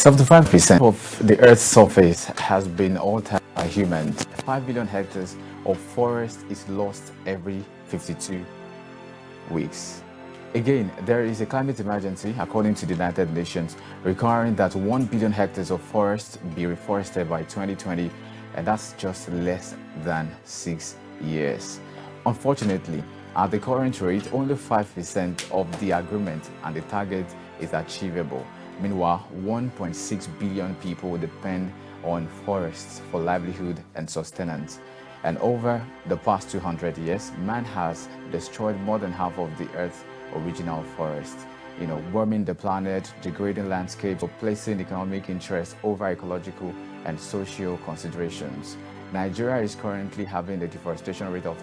75% of the Earth's surface has been altered by humans. 5 billion hectares of forest is lost every 52 weeks. Again, there is a climate emergency, according to the United Nations, requiring that 1 billion hectares of forest be reforested by 2020, and that's just less than 6 years. Unfortunately, at the current rate, only 5% of the agreement and the target is achievable. Meanwhile, 1.6 billion people depend on forests for livelihood and sustenance. And over the past 200 years, man has destroyed more than half of the Earth's original forest, warming the planet, degrading landscapes, placing economic interests over ecological and social considerations. Nigeria is currently having a deforestation rate of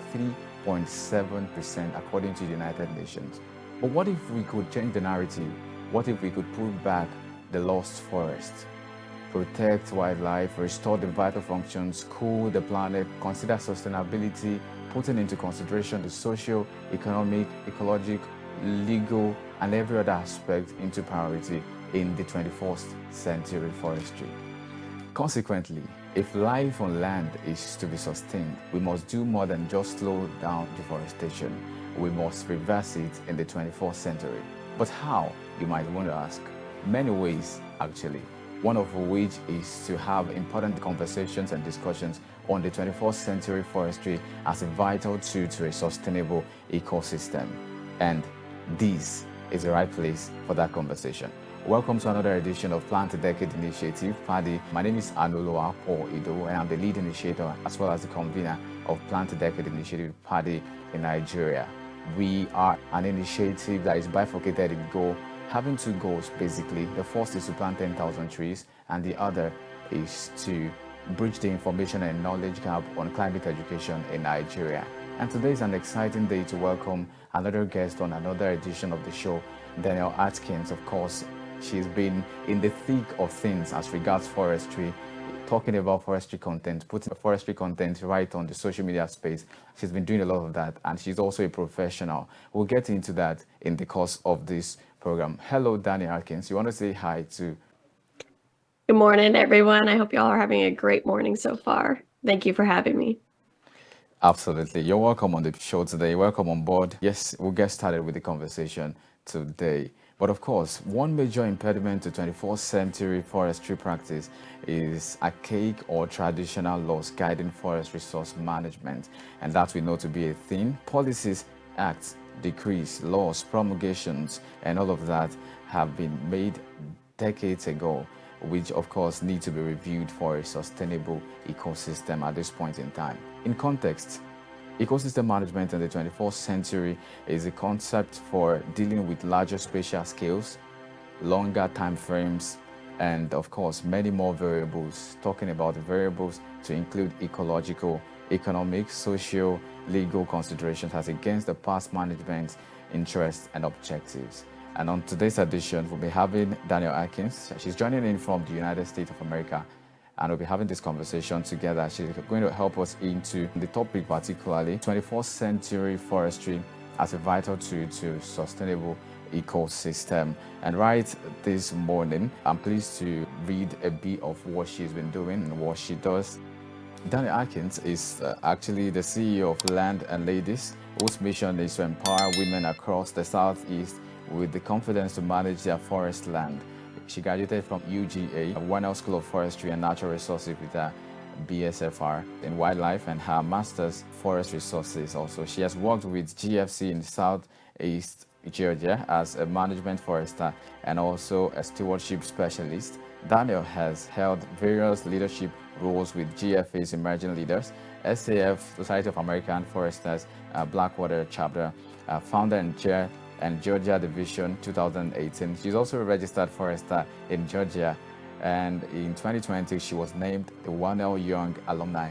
3.7% according to the United Nations. But what if we could change the narrative? What if we could pull back the lost forest, protect wildlife, restore the vital functions, cool the planet, consider sustainability, putting into consideration the social, economic, ecological, legal, and every other aspect into priority in the 21st century forestry? Consequently, if life on land is to be sustained, we must do more than just slow down deforestation. We must reverse it in the 21st century. But how, you might want to ask? Many ways, actually. One of which is to have important conversations and discussions on the 21st century forestry as a vital tool to a sustainable ecosystem. And this is the right place for that conversation. Welcome to another edition of Plant a Decade Initiative, PADI. My name is Anoloa Paul Ido, and I'm the lead initiator as well as the convener of Plant a Decade Initiative, PADI, in Nigeria. We are an initiative that is bifurcated in goal, having two goals basically. The first is to plant 10,000 trees, and the other is to bridge the information and knowledge gap on climate education in Nigeria. And today is an exciting day to welcome another guest on another edition of the show, Danielle Atkins. Of course, she's been in the thick of things as regards forestry, talking about forestry content, putting forestry content right on the social media space. She's been doing a lot of that, and she's also a professional. We'll get into that in the course of this program. Hello, Danielle Atkins. You want to say hi to? Good morning, everyone. I hope y'all are having a great morning so far. Thank you for having me. Absolutely. You're welcome on the show today. Welcome on board. Yes, we'll get started with the conversation today. But of course, one major impediment to 21st century forestry practice is archaic or traditional laws guiding forest resource management. And that we know to be a thing. Policies, acts, decrees, laws, promulgations, and all of that have been made decades ago, which of course need to be reviewed for a sustainable ecosystem at this point in time. In context, ecosystem management in the 21st century is a concept for dealing with larger spatial scales, longer time frames, and of course many more variables, talking about the variables to include ecological, economic, social, legal considerations as against the past management interests and objectives. And on today's edition, we'll be having Danielle Atkins. She's joining in from the United States of America, and we'll be having this conversation together. She's going to help us into the topic, particularly 21st century forestry as a vital tool to sustainable ecosystem. And right this morning, I'm pleased to read a bit of what she's been doing and what she does. Danielle Atkins is actually the CEO of Land and Ladies, whose mission is to empower women across the Southeast with the confidence to manage their forest land. She graduated from UGA, Warnell School of Forestry and Natural Resources with a BSFR in wildlife and her master's forest resources also. She has worked with GFC in Southeast Georgia as a management forester and also a stewardship specialist. Danielle has held various leadership roles with GFA's Emerging Leaders, SAF, Society of American Foresters, Blackwater Chapter, founder and chair and Georgia Division 2018. She's also a registered forester in Georgia, and in 2020 she was named the Warnell Young Alumni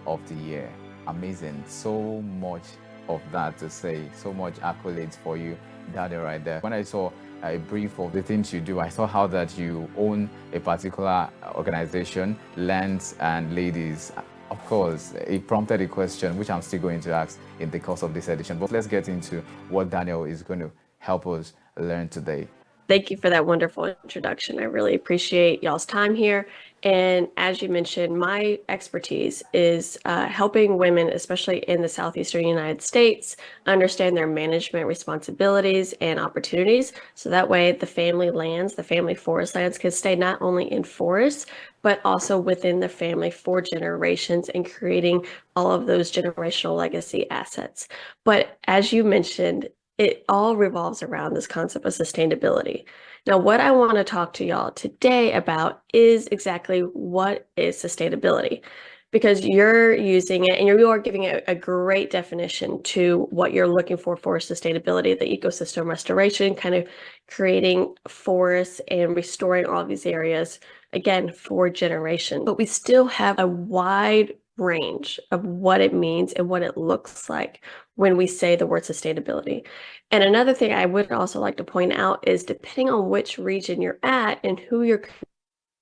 of the Year. Amazing. So much of that to say, so much accolades for you, Danielle, right there. When I saw a brief of the things you do, I saw how that you own a particular organization, Lands and Ladies. Of course, it prompted a question which I'm still going to ask in the course of this edition. But let's get into what Danielle is going to help us learn today. Thank you for that wonderful introduction. I really appreciate y'all's time here. And as you mentioned, my expertise is helping women, especially in the Southeastern United States, understand their management responsibilities and opportunities. So that way the family lands, the family forest lands can stay not only in forests, but also within the family for generations and creating all of those generational legacy assets. But as you mentioned, it all revolves around this concept of sustainability. Now, what I want to talk to y'all today about is exactly what is sustainability, because you're using it and you are giving it a great definition to what you're looking for sustainability, the ecosystem restoration, kind of creating forests and restoring all of these areas, again, for generations. But we still have a wide range of what it means and what it looks like when we say the word sustainability. And another thing I would also like to point out is depending on which region you're at and who you're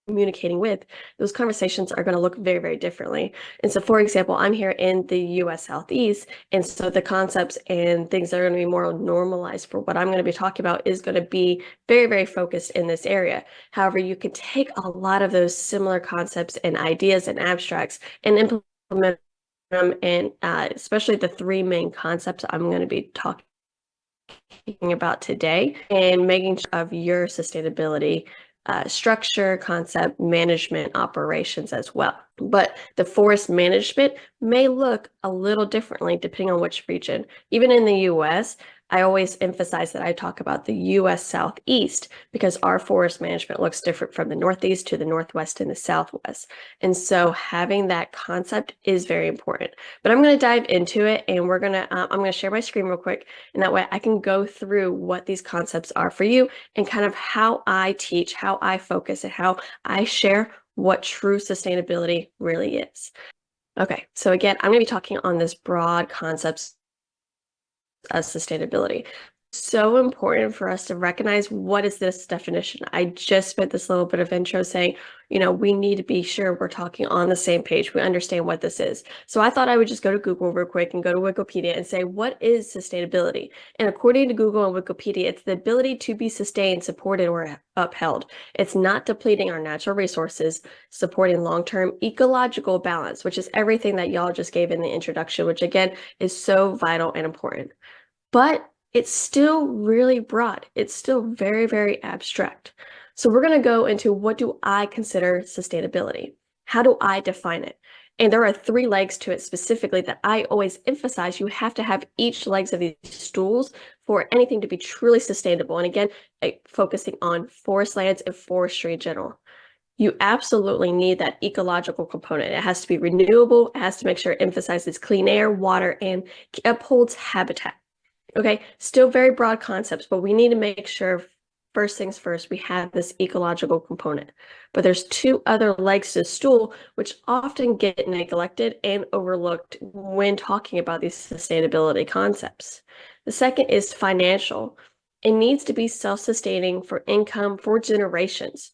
communicating with, those conversations are going to look very, very differently. And so, for example, I'm here in the US Southeast, and so the concepts and things that are going to be more normalized for what I'm going to be talking about is going to be very, very focused in this area. However, you can take a lot of those similar concepts and ideas and abstracts and implement them in, especially the three main concepts I'm going to be talking about today, and making sure of your sustainability structure, concept, management, operations as well. But the forest management may look a little differently depending on which region. Even in the US, I always emphasize that I talk about the US Southeast because our forest management looks different from the Northeast to the Northwest and the Southwest. And so having that concept is very important. But I'm going to dive into it, and I'm going to share my screen real quick, and that way I can go through what these concepts are for you and kind of how I teach, how I focus, and how I share what true sustainability really is. Okay, so again, I'm going to be talking on this broad concepts of sustainability. So important for us to recognize what is this definition. I just spent this little bit of intro saying, we need to be sure we're talking on the same page. We understand what this is. So I thought I would just go to Google real quick and go to Wikipedia and say, what is sustainability? And according to Google and Wikipedia, it's the ability to be sustained, supported, or upheld. It's not depleting our natural resources, supporting long-term ecological balance, which is everything that y'all just gave in the introduction, which again is so vital and important. But it's still really broad. It's still very, very abstract. So we're going to go into, what do I consider sustainability? How do I define it? And there are three legs to it specifically that I always emphasize. You have to have each legs of these stools for anything to be truly sustainable. And again, focusing on forest lands and forestry in general. You absolutely need that ecological component. It has to be renewable. It has to make sure it emphasizes clean air, water, and upholds habitat. Okay, still very broad concepts, but we need to make sure, first things first, we have this ecological component. But there's two other legs to the stool, which often get neglected and overlooked when talking about these sustainability concepts. The second is financial. It needs to be self-sustaining for income for generations.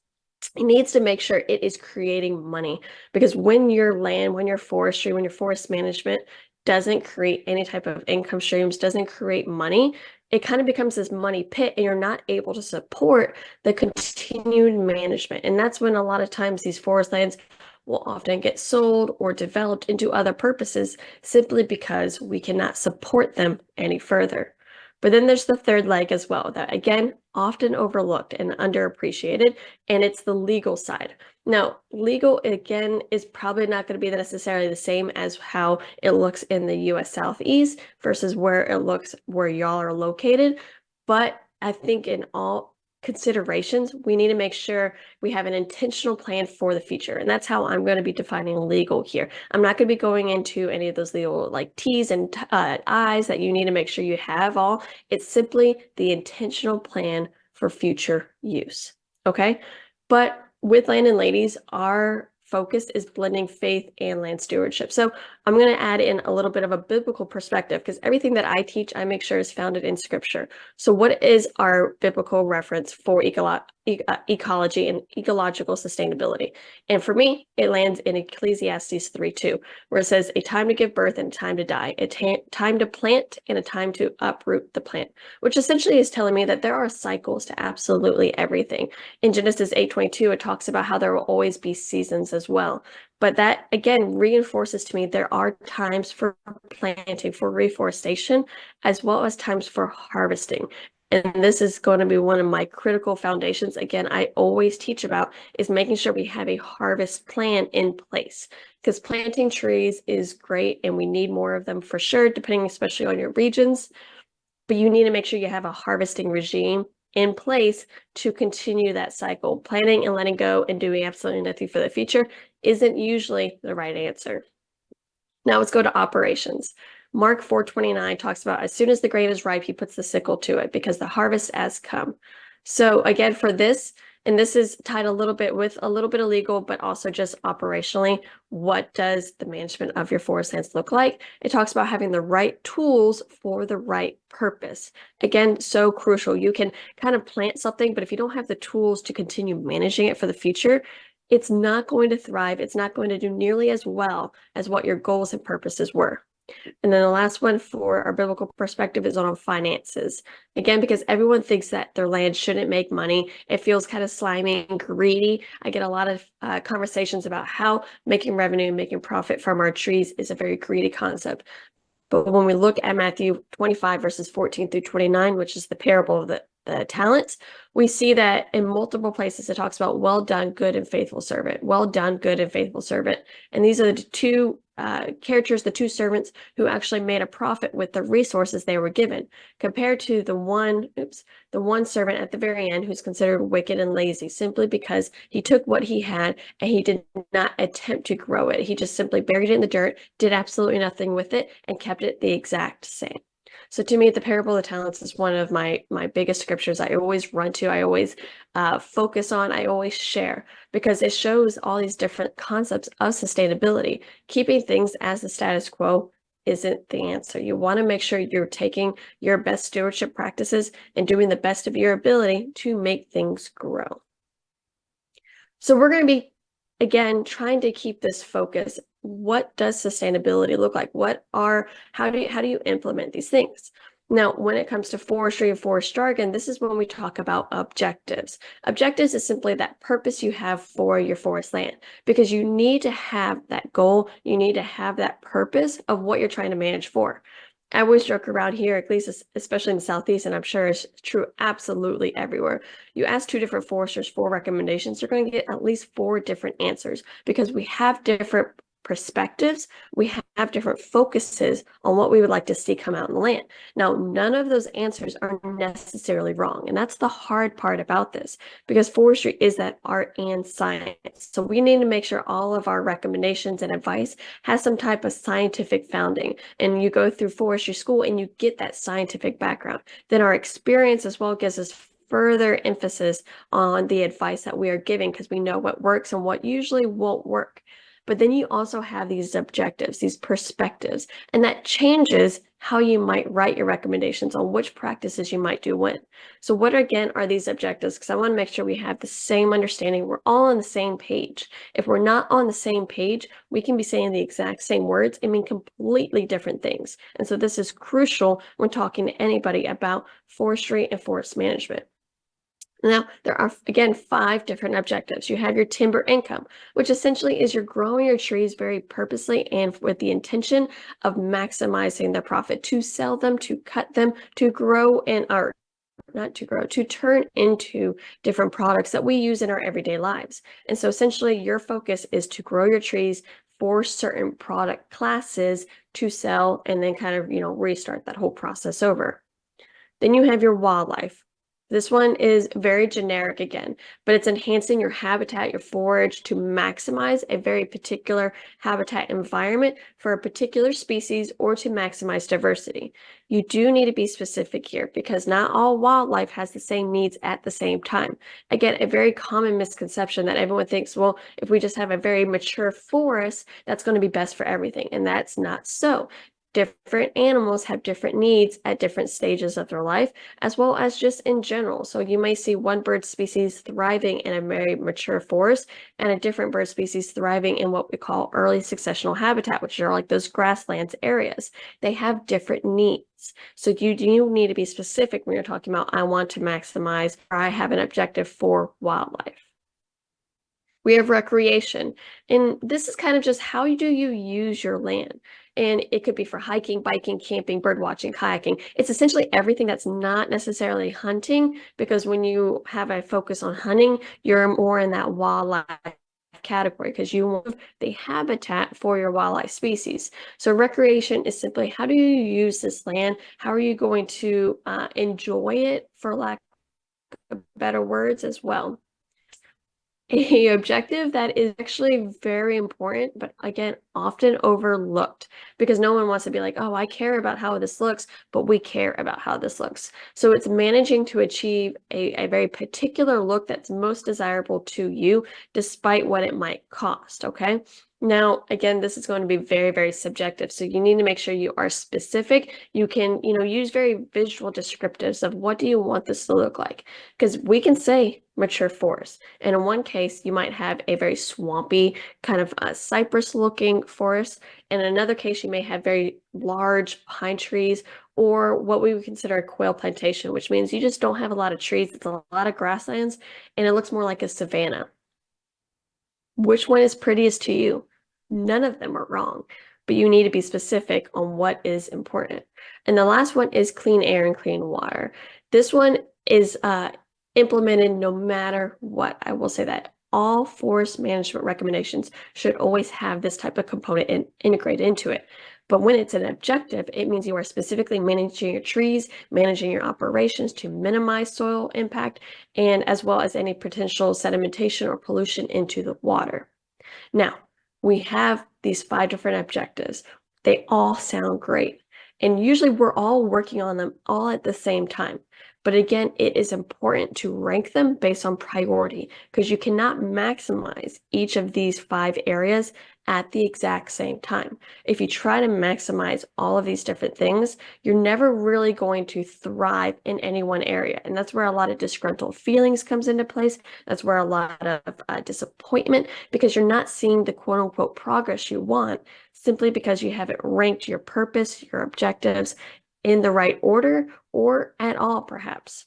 It needs to make sure it is creating money, because when your land, when your forestry, when your forest management doesn't create any type of income streams, doesn't create money, it kind of becomes this money pit, and you're not able to support the continued management. And that's when a lot of times these forest lands will often get sold or developed into other purposes simply because we cannot support them any further. But then there's the third leg as well, that again, often overlooked and underappreciated, and it's the legal side. Now, legal, again, is probably not going to be necessarily the same as how it looks in the US Southeast versus where it looks where y'all are located. But I think in all considerations, we need to make sure we have an intentional plan for the future. And that's how I'm going to be defining legal here. I'm not going to be going into any of those legal like T's and I's that you need to make sure you have all. It's simply the intentional plan for future use. Okay. But with Land and Ladies, our focus is blending faith and land stewardship. So I'm going to add in a little bit of a biblical perspective, because everything that I teach, I make sure is founded in scripture. So what is our biblical reference for ecology and ecological sustainability? And for me, it lands in Ecclesiastes 3:2, where it says, a time to give birth and a time to die, a time to plant and a time to uproot the plant, which essentially is telling me that there are cycles to absolutely everything. In Genesis 8:22, it talks about how there will always be seasons as well. But that, again, reinforces to me there are times for planting, for reforestation, as well as times for harvesting. And this is going to be one of my critical foundations. Again, I always teach about is making sure we have a harvest plan in place, because planting trees is great and we need more of them for sure, depending especially on your regions. But you need to make sure you have a harvesting regime in place to continue that cycle. Planning and letting go and doing absolutely nothing for the future isn't usually the right answer. Now let's go to operations. Mark 4:29 talks about, as soon as the grain is ripe, he puts the sickle to it because the harvest has come. So again, for this, and this is tied a little bit with a little bit of legal, but also just operationally, what does the management of your forest lands look like? It talks about having the right tools for the right purpose. Again, so crucial. You can kind of plant something, but if you don't have the tools to continue managing it for the future, it's not going to thrive. It's not going to do nearly as well as what your goals and purposes were. And then the last one for our biblical perspective is on finances. Again, because everyone thinks that their land shouldn't make money. It feels kind of slimy and greedy. I get a lot of conversations about how making revenue and making profit from our trees is a very greedy concept. But when we look at Matthew 25, verses 14 through 29, which is the parable of the talents, we see that in multiple places it talks about, well done, good and faithful servant. Well done, good and faithful servant. And these are the two characters, the two servants who actually made a profit with the resources they were given, compared to the one servant at the very end who's considered wicked and lazy, simply because he took what he had and he did not attempt to grow it. He just simply buried it in the dirt, did absolutely nothing with it, and kept it the exact same. So to me, the parable of the talents is one of my biggest scriptures I always run to, I always focus on, I always share, because it shows all these different concepts of sustainability. Keeping things as the status quo isn't the answer. You want to make sure you're taking your best stewardship practices and doing the best of your ability to make things grow. So we're going to be, again, trying to keep this focus. What does sustainability look like? How do you implement these things? Now, when it comes to forestry and forest jargon, this is when we talk about objectives. Objectives is simply that purpose you have for your forest land, because you need to have that goal. You need to have that purpose of what you're trying to manage for. I always joke around here, at least especially in the Southeast, and I'm sure it's true absolutely everywhere. You ask two different foresters for recommendations, you're going to get at least 4 different answers, because we have different perspectives, we have different focuses on what we would like to see come out in the land. Now, none of those answers are necessarily wrong, and that's the hard part about this, because forestry is that art and science. So we need to make sure all of our recommendations and advice has some type of scientific founding, and you go through forestry school and you get that scientific background. Then our experience as well gives us further emphasis on the advice that we are giving, because we know what works and what usually won't work. But then you also have these objectives, these perspectives, and that changes how you might write your recommendations on which practices you might do when. So what, again, are these objectives? Because I want to make sure we have the same understanding. We're all on the same page. If we're not on the same page, we can be saying the exact same words and mean completely different things. And so this is crucial when talking to anybody about forestry and forest management. Now, there are, again, 5 different objectives. You have your timber income, which essentially is you're growing your trees very purposely and with the intention of maximizing their profit, to sell them, to cut them, to grow and, or not to grow, to turn into different products that we use in our everyday lives. And so essentially your focus is to grow your trees for certain product classes to sell, and then kind of, restart that whole process over. Then you have your wildlife. This one is very generic again, but it's enhancing your habitat, your forage to maximize a very particular habitat environment for a particular species or to maximize diversity. You do need to be specific here because not all wildlife has the same needs at the same time. Again, a very common misconception that everyone thinks, well, if we just have a very mature forest, that's going to be best for everything. And that's not so. Different animals have different needs at different stages of their life, as well as just in general. So you may see one bird species thriving in a very mature forest and a different bird species thriving in what we call early successional habitat, which are like those grasslands areas. They have different needs. So you do need to be specific when you're talking about, I want to maximize, or I have an objective for wildlife. We have recreation, and this is kind of just how do you use your land. And it could be for hiking, biking, camping, bird watching, kayaking. It's essentially everything that's not necessarily hunting, because when you have a focus on hunting, you're more in that wildlife category because you want the habitat for your wildlife species. So recreation is simply how do you use this land? How are you going to enjoy it, for lack of better words, as well? A objective that is actually very important, but again, often overlooked because no one wants to be like, oh, I care about how this looks, but we care about how this looks. So it's managing to achieve a very particular look that's most desirable to you, despite what it might cost, okay? Now, again, this is going to be very, very subjective. So you need to make sure you are specific. You can, use very visual descriptives of what do you want this to look like? Because we can say mature forest. And in one case, you might have a very swampy kind of cypress looking forest. And in another case, you may have very large pine trees or what we would consider a quail plantation, which means you just don't have a lot of trees. It's a lot of grasslands and it looks more like a savanna. Which one is prettiest to you? None of them are wrong, but you need to be specific on what is important. And the last one is clean air and clean water. This one is implemented no matter what. I will say that all forest management recommendations should always have this type of component integrated into it. But when it's an objective, it means you are specifically managing your trees, managing your operations to minimize soil impact, and as well as any potential sedimentation or pollution into the water. Now, we have these 5 different objectives. They all sound great. And usually we're all working on them all at the same time. But again, it is important to rank them based on priority because you cannot maximize each of these 5 areas at the exact same time. If you try to maximize all of these different things, you're never really going to thrive in any one area. And that's where a lot of disgruntled feelings comes into place. That's where a lot of disappointment, because you're not seeing the quote unquote progress you want simply because you haven't ranked your purpose, your objectives in the right order or at all, perhaps.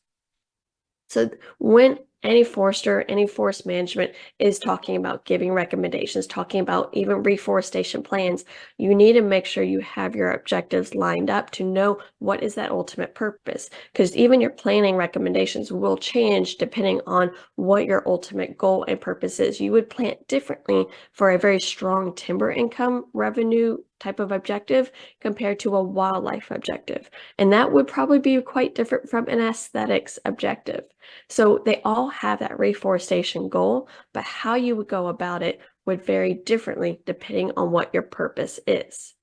So when any forester, any forest management is talking about giving recommendations, talking about even reforestation plans, you need to make sure you have your objectives lined up to know what is that ultimate purpose. Because even your planning recommendations will change depending on what your ultimate goal and purpose is. You would plant differently for a very strong timber income revenue type of objective compared to a wildlife objective. And that would probably be quite different from an aesthetics objective. So they all have that reforestation goal, but how you would go about it would vary differently depending on what your purpose is.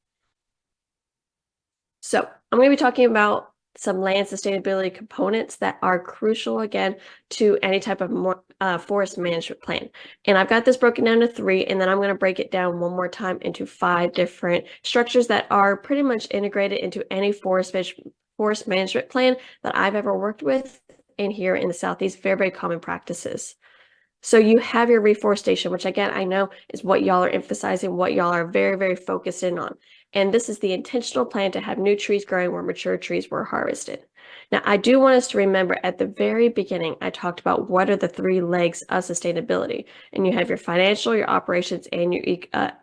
So I'm going to be talking about some land sustainability components that are crucial, again, to any type of forest management plan. And I've got this broken down to 3, and then I'm going to break it down one more time into 5 different structures that are pretty much integrated into any forest management plan that I've ever worked with. And here in the Southeast, very, very common practices. So you have your reforestation, which again, I know is what y'all are emphasizing, what y'all are very, very focused in on. And this is the intentional plan to have new trees growing where mature trees were harvested. Now, I do want us to remember at the very beginning, I talked about what are the 3 legs of sustainability. And you have your financial, your operations, and your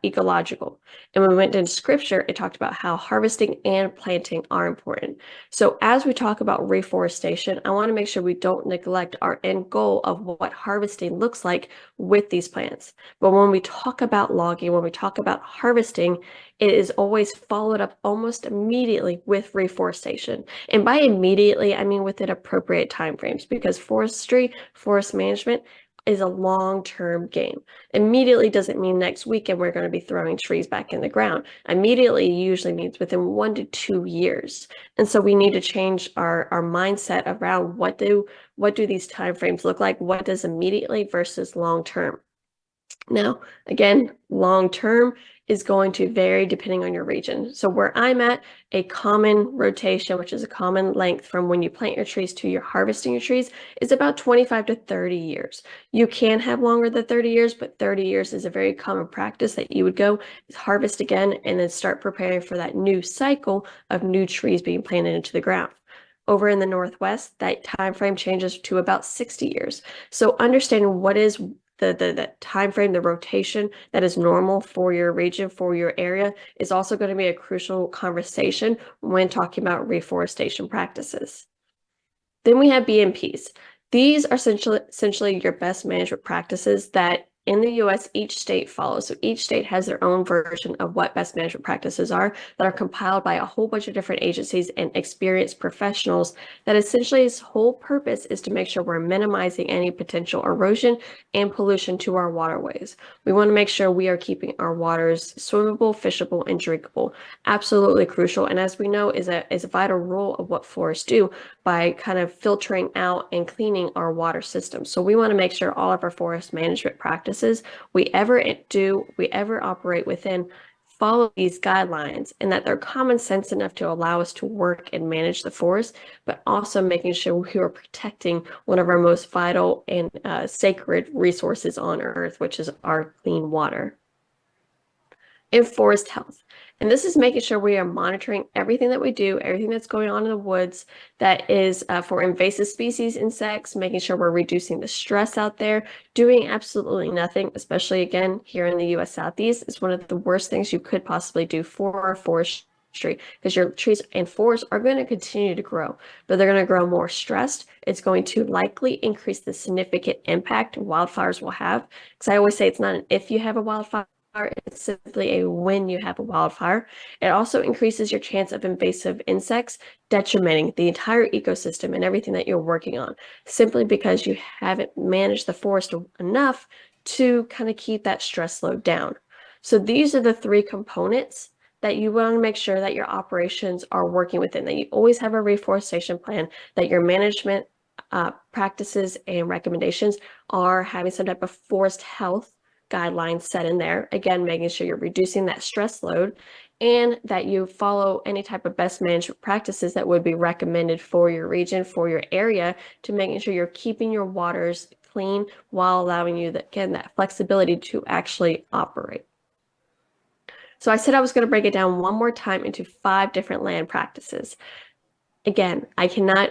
ecological. And when we went into scripture, it talked about how harvesting and planting are important. So as we talk about reforestation, I want to make sure we don't neglect our end goal of what harvesting looks like with these plants. But when we talk about logging, when we talk about harvesting, it is always followed up almost immediately with reforestation. And by immediately, immediately, I mean within appropriate timeframes, because forestry, forest management is a long-term game. Immediately doesn't mean next weekend we're going to be throwing trees back in the ground. Immediately usually means within 1 to 2 years. And so we need to change our mindset around what do these timeframes look like? What does immediately versus long-term? Now, again, long term is going to vary depending on your region. So where I'm at, a common rotation, which is a common length from when you plant your trees to your harvesting your trees, is about 25 to 30 years. You can have longer than 30 years, but 30 years is a very common practice that you would go harvest again and then start preparing for that new cycle of new trees being planted into the ground. Over in the Northwest, that time frame changes to about 60 years. So understanding what is the time frame, the rotation that is normal for your region, for your area, is also going to be a crucial conversation when talking about reforestation practices. Then we have BMPs. These are essentially your best management practices that in the US, each state follows. So each state has their own version of what best management practices are that are compiled by a whole bunch of different agencies and experienced professionals that essentially its whole purpose is to make sure we're minimizing any potential erosion and pollution to our waterways. We want to make sure we are keeping our waters swimmable, fishable, and drinkable. Absolutely crucial. And as we know, is a vital role of what forests do by kind of filtering out and cleaning our water system. So we want to make sure all of our forest management practices we ever operate within follow these guidelines and that they're common sense enough to allow us to work and manage the forest, but also making sure we are protecting one of our most vital and sacred resources on earth, which is our clean water. And forest health. And this is making sure we are monitoring everything that we do, everything that's going on in the woods that is for invasive species, insects, making sure we're reducing the stress out there. Doing absolutely nothing, especially again here in the US Southeast, is one of the worst things you could possibly do for our forestry, because your trees and forests are going to continue to grow, but they're going to grow more stressed. It's going to likely increase the significant impact wildfires will have. Because I always say it's not an if you have a wildfire, it's simply a when you have a wildfire. It also increases your chance of invasive insects detrimenting the entire ecosystem and everything that you're working on, simply because you haven't managed the forest enough to kind of keep that stress load down. So these are the three components that you want to make sure that your operations are working within, that you always have a reforestation plan, that your management practices and recommendations are having some type of forest health guidelines set in there. Again, making sure you're reducing that stress load and that you follow any type of best management practices that would be recommended for your region, for your area, to making sure you're keeping your waters clean while allowing you that flexibility to actually operate. So I said I was going to break it down one more time into 5 different land practices. Again, I cannot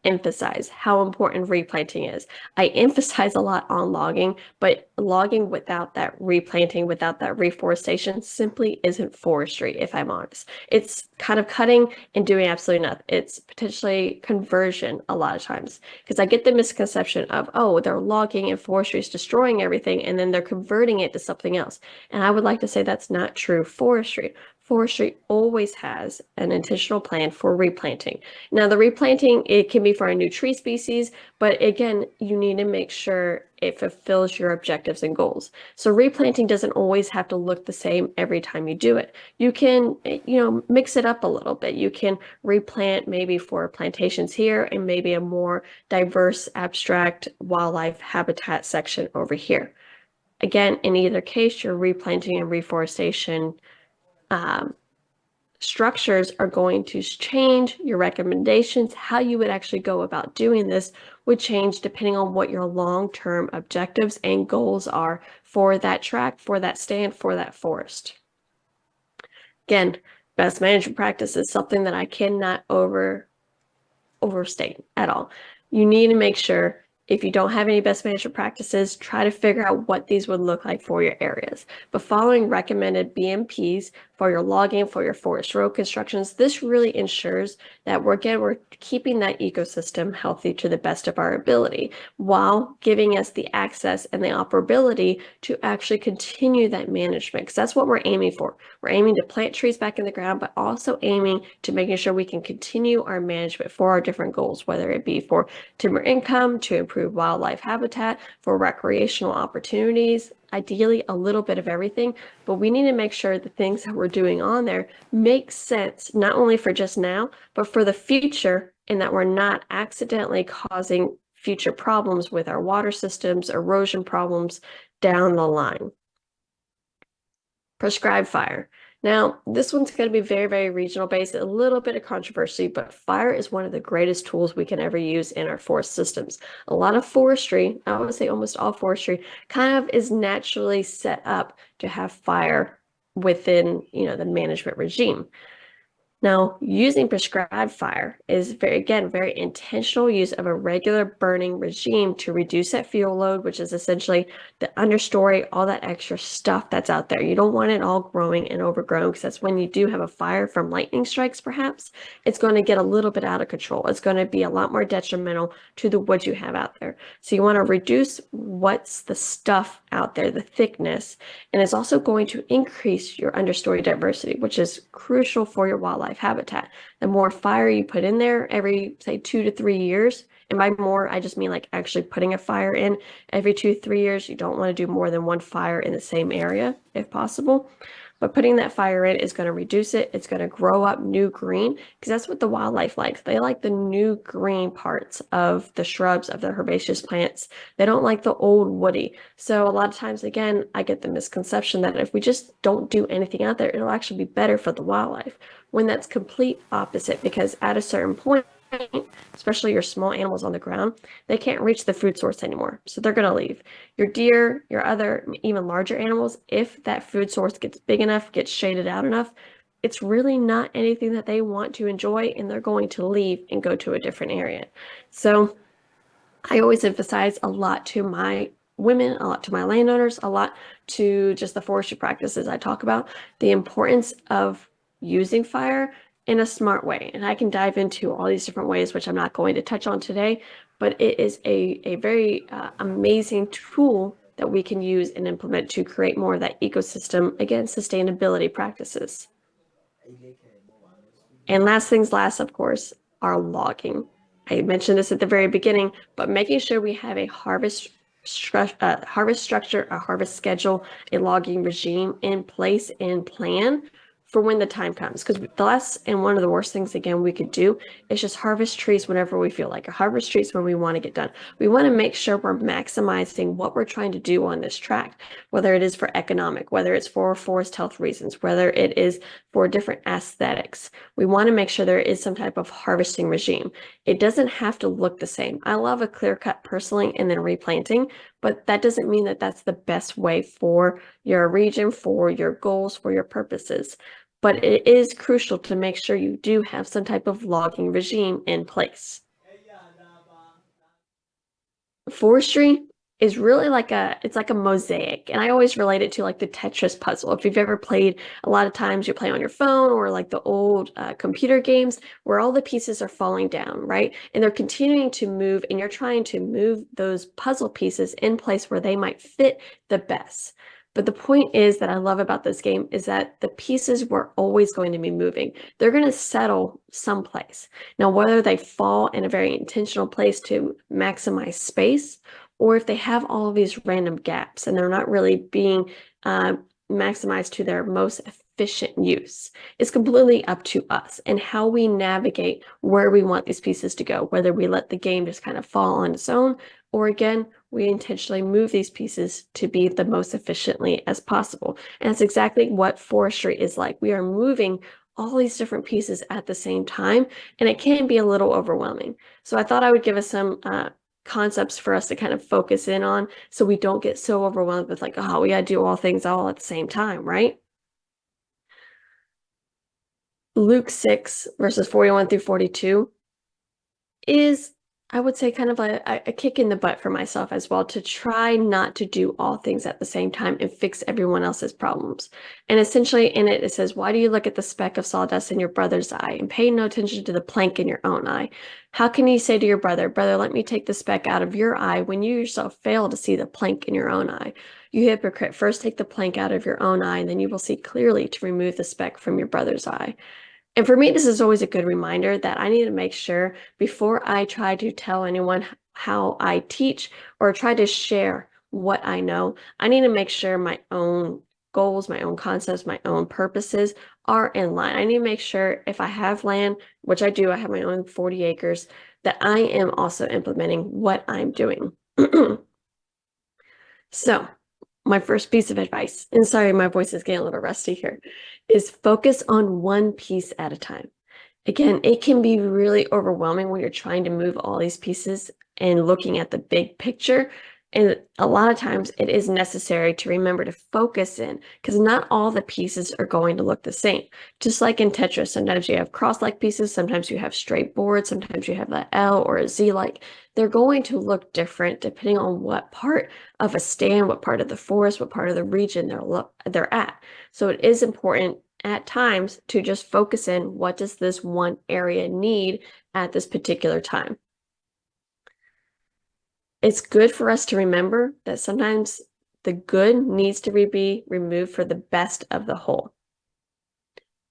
emphasize how important replanting is. I emphasize a lot on logging, but logging without that replanting, without that reforestation simply isn't forestry, if I'm honest. It's kind of cutting and doing absolutely nothing. It's potentially conversion a lot of times, because I get the misconception of, oh, they're logging and forestry is destroying everything, and then they're converting it to something else. And I would like to say that's not true forestry. Forestry always has an intentional plan for replanting. Now, the replanting, it can be for a new tree species, but again, you need to make sure it fulfills your objectives and goals. So replanting doesn't always have to look the same every time you do it. You can, mix it up a little bit. You can replant maybe for plantations here and maybe a more diverse abstract wildlife habitat section over here. Again, in either case, your replanting and reforestation structures are going to change. Your recommendations, how you would actually go about doing this, would change depending on what your long-term objectives and goals are for that tract, for that stand, for that forest. Again, best management practice is something that I cannot overstate at all. You need to make sure, if you don't have any best management practices, try to figure out what these would look like for your areas. But following recommended BMPs for your logging, for your forest road constructions. This really ensures that we're keeping that ecosystem healthy to the best of our ability, while giving us the access and the operability to actually continue that management, because that's what we're aiming for. We're aiming to plant trees back in the ground, but also aiming to making sure we can continue our management for our different goals, whether it be for timber income, to improve wildlife habitat, for recreational opportunities, ideally a little bit of everything. But we need to make sure the things that we're doing on there make sense, not only for just now, but for the future, and that we're not accidentally causing future problems with our water systems, erosion problems down the line. Prescribed fire. Now, this one's going to be very, very regional based, a little bit of controversy, but fire is one of the greatest tools we can ever use in our forest systems. A lot of forestry, I would say almost all forestry, kind of is naturally set up to have fire within, the management regime. Now, using prescribed fire is very intentional use of a regular burning regime to reduce that fuel load, which is essentially the understory, all that extra stuff that's out there. You don't want it all growing and overgrown, because that's when you do have a fire from lightning strikes, perhaps, it's going to get a little bit out of control. It's going to be a lot more detrimental to the wood you have out there. So you want to reduce what's the stuff out there, the thickness, and it's also going to increase your understory diversity, which is crucial for your wildlife habitat. The more fire you put in there every, say, 2 to 3 years, and by more, I just mean like actually putting a fire in every 2 to 3 years. You don't want to do more than one fire in the same area if possible. But putting that fire in is going to reduce it. It's going to grow up new green, because that's what the wildlife likes. They like the new green parts of the shrubs, of the herbaceous plants. They don't like the old woody. So a lot of times, again, I get the misconception that if we just don't do anything out there, it'll actually be better for the wildlife, when that's complete opposite, because at a certain point, especially your small animals on the ground, they can't reach the food source anymore. So they're going to leave. Your deer, your other, even larger animals, if that food source gets big enough, gets shaded out enough, it's really not anything that they want to enjoy, and they're going to leave and go to a different area. So I always emphasize a lot to my women, a lot to my landowners, a lot to just the forestry practices I talk about, the importance of using fire in a smart way. And I can dive into all these different ways, which I'm not going to touch on today, but it is a very amazing tool that we can use and implement to create more of that ecosystem, again, sustainability practices. And last things last, of course, are logging. I mentioned this at the very beginning, but making sure we have a harvest structure, a harvest schedule, a logging regime in place and plan for when the time comes. Because the last and one of the worst things, again, we could do is just harvest trees whenever we feel like, or harvest trees when we want to get done. We want to make sure we're maximizing what we're trying to do on this tract, whether it is for economic, whether it's for forest health reasons, whether it is for different aesthetics. We want to make sure there is some type of harvesting regime. It doesn't have to look the same. I love a clear cut parceling and then replanting, but that doesn't mean that that's the best way for your region, for your goals, for your purposes. But it is crucial to make sure you do have some type of logging regime in place. Forestry is really like it's like a mosaic, and I always relate it to like the Tetris puzzle. If you've ever played, a lot of times you play on your phone, or like the old computer games where all the pieces are falling down, right? And they're continuing to move, and you're trying to move those puzzle pieces in place where they might fit the best. But the point is that I love about this game is that the pieces were always going to be moving. They're going to settle someplace. Now, whether they fall in a very intentional place to maximize space, or if they have all of these random gaps and they're not really being maximized to their most efficient use, it's completely up to us and how we navigate where we want these pieces to go, whether we let the game just kind of fall on its own, or again, we intentionally move these pieces to be the most efficiently as possible. And that's exactly what forestry is like. We are moving all these different pieces at the same time, and it can be a little overwhelming. So I thought I would give us some concepts for us to kind of focus in on, so we don't get so overwhelmed with like, oh, we got to do all things all at the same time, right? Luke 6 verses 41 through 42 is I would say kind of a kick in the butt for myself as well to try not to do all things at the same time and fix everyone else's problems. And essentially in it, it says, why do you look at the speck of sawdust in your brother's eye and pay no attention to the plank in your own eye? How can you say to your brother, brother, let me take the speck out of your eye when you yourself fail to see the plank in your own eye? You hypocrite, first take the plank out of your own eye, and then you will see clearly to remove the speck from your brother's eye. And for me, this is always a good reminder that I need to make sure before I try to tell anyone how I teach or try to share what I know, I need to make sure my own goals, my own concepts, my own purposes are in line. I need to make sure if I have land, which I do, I have my own 40 acres, that I am also implementing what I'm doing. So, my first piece of advice, and sorry, my voice is getting a little rusty here, is focus on one piece at a time. Again, it can be really overwhelming when you're trying to move all these pieces and looking at the big picture. And a lot of times it is necessary to remember to focus in because not all the pieces are going to look the same. Just like in Tetris, sometimes you have cross-like pieces, sometimes you have straight boards, sometimes you have an L or a Z-like. They're going to look different depending on what part of a stand, what part of the forest, what part of the region they're at. So it is important at times to just focus in what does this one area need at this particular time. It's good for us to remember that sometimes the good needs to be removed for the best of the whole.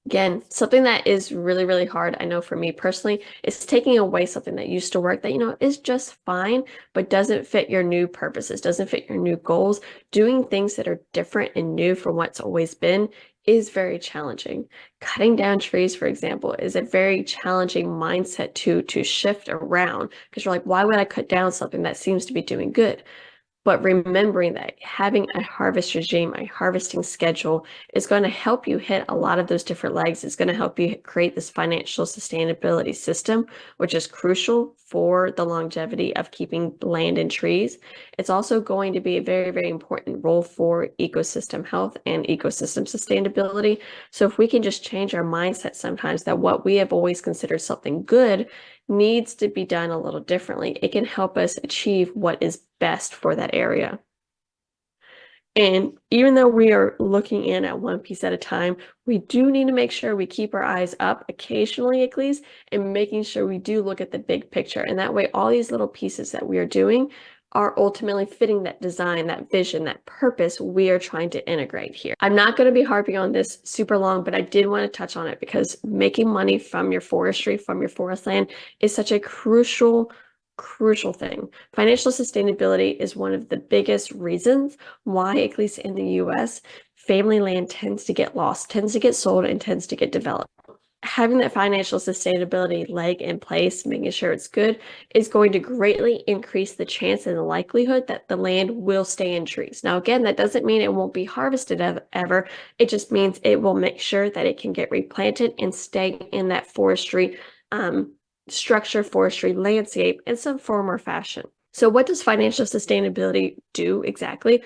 Again, something that is really, really hard, I know for me personally, is taking away something that used to work that, is just fine, but doesn't fit your new purposes, doesn't fit your new goals. Doing things that are different and new from what's always been is very challenging. Cutting down trees, for example, is a very challenging mindset to shift around because you're like, why would I cut down something that seems to be doing good? But remembering that having a harvest regime, a harvesting schedule is going to help you hit a lot of those different legs. It's going to help you create this financial sustainability system, which is crucial for the longevity of keeping land and trees. It's also going to be a very, very important role for ecosystem health and ecosystem sustainability. So if we can just change our mindset sometimes that what we have always considered something good needs to be done a little differently, it can help us achieve what is best for that area. And even though we are looking in at one piece at a time, we do need to make sure we keep our eyes up occasionally at least and making sure we do look at the big picture. And that way, all these little pieces that we are doing are ultimately fitting that design, that vision, that purpose we are trying to integrate here. I'm not going to be harping on this super long, but I did want to touch on it because making money from your forestry, from your forest land is such a crucial thing. Financial sustainability is one of the biggest reasons why, at least in the US, family land tends to get lost, tends to get sold, and tends to get developed. Having that financial sustainability leg in place, making sure it's good, is going to greatly increase the chance and the likelihood that the land will stay in trees. Now, again, that doesn't mean it won't be harvested ever. It just means it will make sure that it can get replanted and stay in that forestry structure, forestry landscape in some form or fashion. So what does financial sustainability do exactly?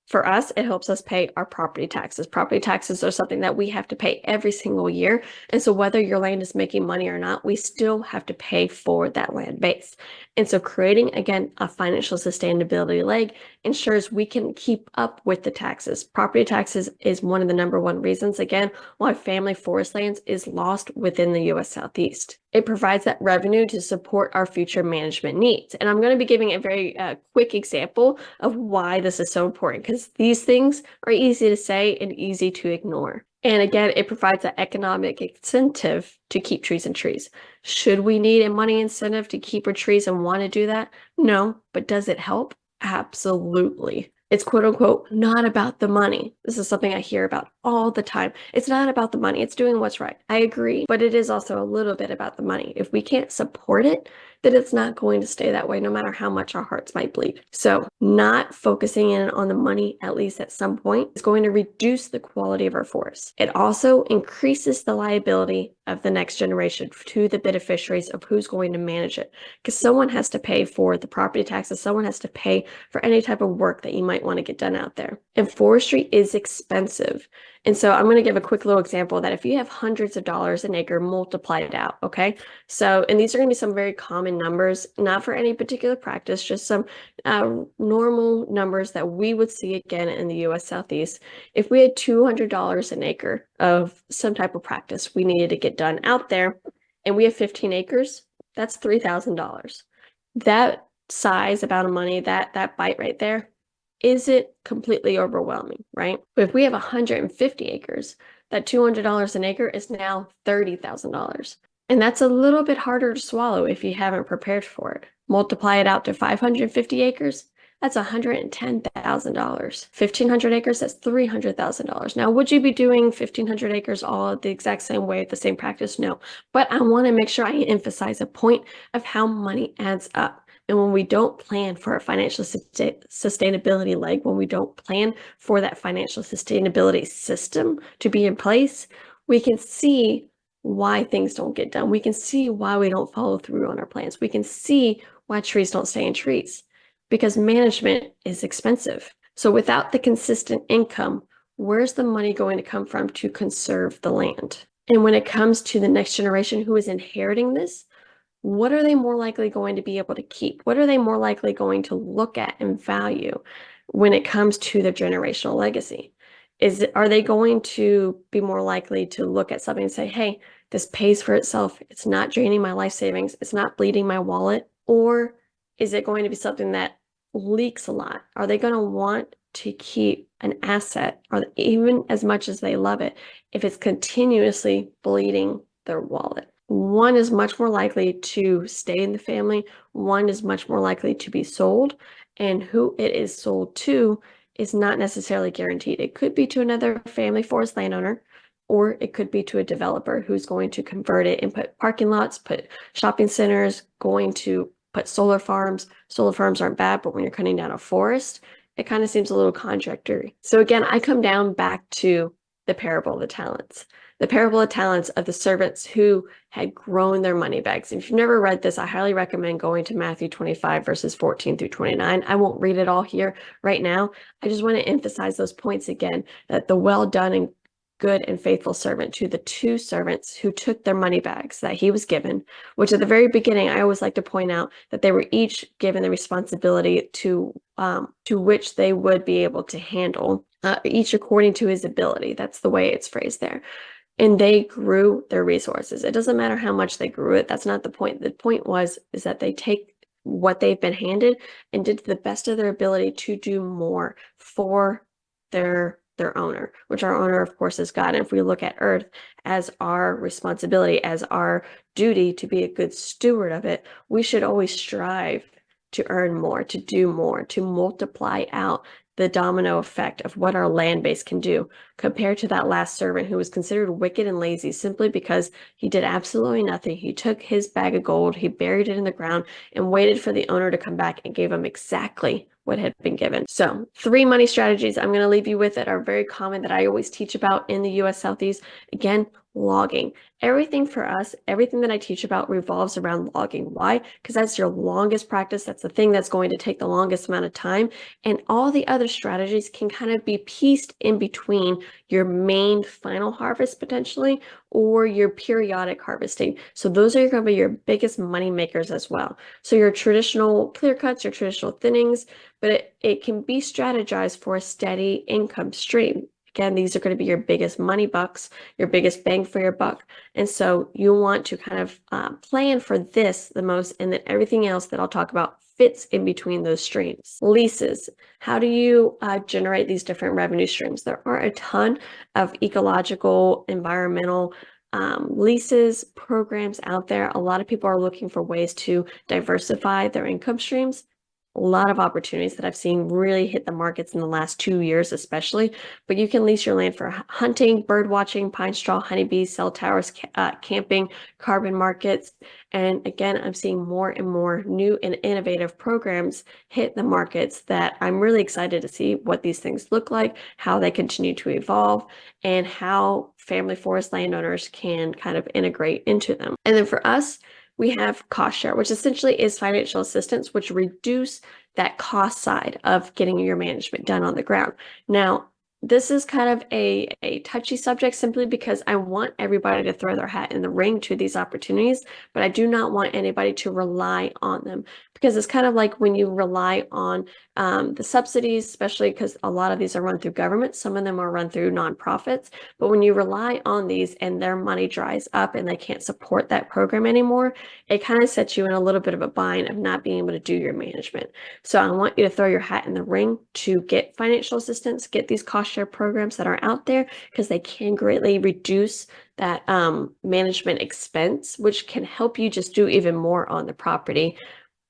For us, it helps us pay our property taxes. Property taxes are something that we have to pay every single year. And so whether your land is making money or not, we still have to pay for that land base. And so creating, again, a financial sustainability leg ensures we can keep up with the taxes. Property taxes is one of the number one reasons, again, why family forest lands is lost within the US Southeast. It provides that revenue to support our future management needs. And I'm going to be giving a very quick example of why this is so important because these things are easy to say and easy to ignore. And again, it provides an economic incentive to keep trees and trees. Should we need a money incentive to keep our trees and want to do that? No, but does it help? Absolutely. It's quote unquote not about the money. This is something I hear about all the time. It's not about the money. It's doing what's right. I agree, but it is also a little bit about the money. If we can't support it, then it's not going to stay that way no matter how much our hearts might bleed. So not focusing in on the money, at least at some point, is going to reduce the quality of our forests. It also increases the liability of the next generation to the beneficiaries of who's going to manage it. Because someone has to pay for the property taxes, someone has to pay for any type of work that you might want to get done out there. And forestry is expensive. And so I'm going to give a quick little example that if you have hundreds of dollars an acre, multiply it out, okay? So, and these are going to be some very common numbers, not for any particular practice, just some normal numbers that we would see again in the US Southeast. If we had $200 an acre of some type of practice we needed to get done out there, and we have 15 acres, that's $3,000. That size amount of money, that bite right there, is it completely overwhelming, right? But if we have 150 acres, that $200 an acre is now $30,000. And that's a little bit harder to swallow if you haven't prepared for it. Multiply it out to 550 acres, that's $110,000. 1,500 acres, that's $300,000. Now, would you be doing 1,500 acres all the exact same way, the same practice? No. But I want to make sure I emphasize a point of how money adds up. And when we don't plan for a financial sustainability leg, when we don't plan for that financial sustainability system to be in place, we can see why things don't get done. We can see why we don't follow through on our plans. We can see why trees don't stay in trees, because management is expensive. So without the consistent income, where's the money going to come from to conserve the land? And when it comes to the next generation who is inheriting this, what are they more likely going to be able to keep? What are they more likely going to look at and value when it comes to their generational legacy? Are they going to be more likely to look at something and say, hey, this pays for itself. It's not draining my life savings. It's not bleeding my wallet. Or is it going to be something that leaks a lot? Are they going to want to keep an asset, or even as much as they love it, if it's continuously bleeding their wallet? One is much more likely to stay in the family. One is much more likely to be sold, and who it is sold to is not necessarily guaranteed. It could be to another family forest landowner, or it could be to a developer who's going to convert it and put parking lots, put shopping centers, going to put solar farms. Solar farms aren't bad, but when you're cutting down a forest, it kind of seems a little contradictory. So again, I come down back to the parable of the talents. The parable of talents of the servants who had grown their money bags. If you've never read this, I highly recommend going to Matthew 25, verses 14 through 29. I won't read it all here right now. I just want to emphasize those points again, that the well done and good and faithful servant, to the two servants who took their money bags that he was given, which at the very beginning, I always like to point out that they were each given the responsibility to which they would be able to handle, each according to his ability. That's the way it's phrased there. And they grew their resources. It doesn't matter how much they grew it. That's not the point. The point is that they take what they've been handed and did to the best of their ability to do more for their owner, which our owner, of course, is God. And if we look at earth as our responsibility, as our duty to be a good steward of it, we should always strive to earn more, to do more, to multiply out the domino effect of what our land base can do, compared to that last servant who was considered wicked and lazy simply because he did absolutely nothing. He took his bag of gold, he buried it in the ground, and waited for the owner to come back and gave him exactly what had been given. So 3 money strategies I'm going to leave you with that are very common, that I always teach about in the US Southeast. Again, logging. Everything for us, everything that I teach about revolves around logging. Why? Because that's your longest practice. That's the thing that's going to take the longest amount of time. And all the other strategies can kind of be pieced in between your main final harvest potentially, or your periodic harvesting. So those are going to be your biggest money makers as well. So your traditional clear cuts, your traditional thinnings, but it can be strategized for a steady income stream. Again, these are going to be your biggest money bucks, your biggest bang for your buck. And so you want to kind of plan for this the most, and then everything else that I'll talk about fits in between those streams. Leases. How do you generate these different revenue streams? There are a ton of ecological, environmental leases programs out there. A lot of people are looking for ways to diversify their income streams. A lot of opportunities that I've seen really hit the markets in the last 2 years, especially. But you can lease your land for hunting, bird watching, pine straw, honeybees, cell towers, camping, carbon markets. And again, I'm seeing more and more new and innovative programs hit the markets that I'm really excited to see what these things look like, how they continue to evolve, and how family forest landowners can kind of integrate into them. And then for us, we have cost share, which essentially is financial assistance, which reduce that cost side of getting your management done on the ground. Now, this is kind of a touchy subject simply because I want everybody to throw their hat in the ring to these opportunities, but I do not want anybody to rely on them because it's kind of like when you rely on the subsidies, especially because a lot of these are run through government, some of them are run through nonprofits. But when you rely on these and their money dries up and they can't support that program anymore, it kind of sets you in a little bit of a bind of not being able to do your management. So I want you to throw your hat in the ring to get financial assistance, get these cost share programs that are out there because they can greatly reduce that management expense, which can help you just do even more on the property,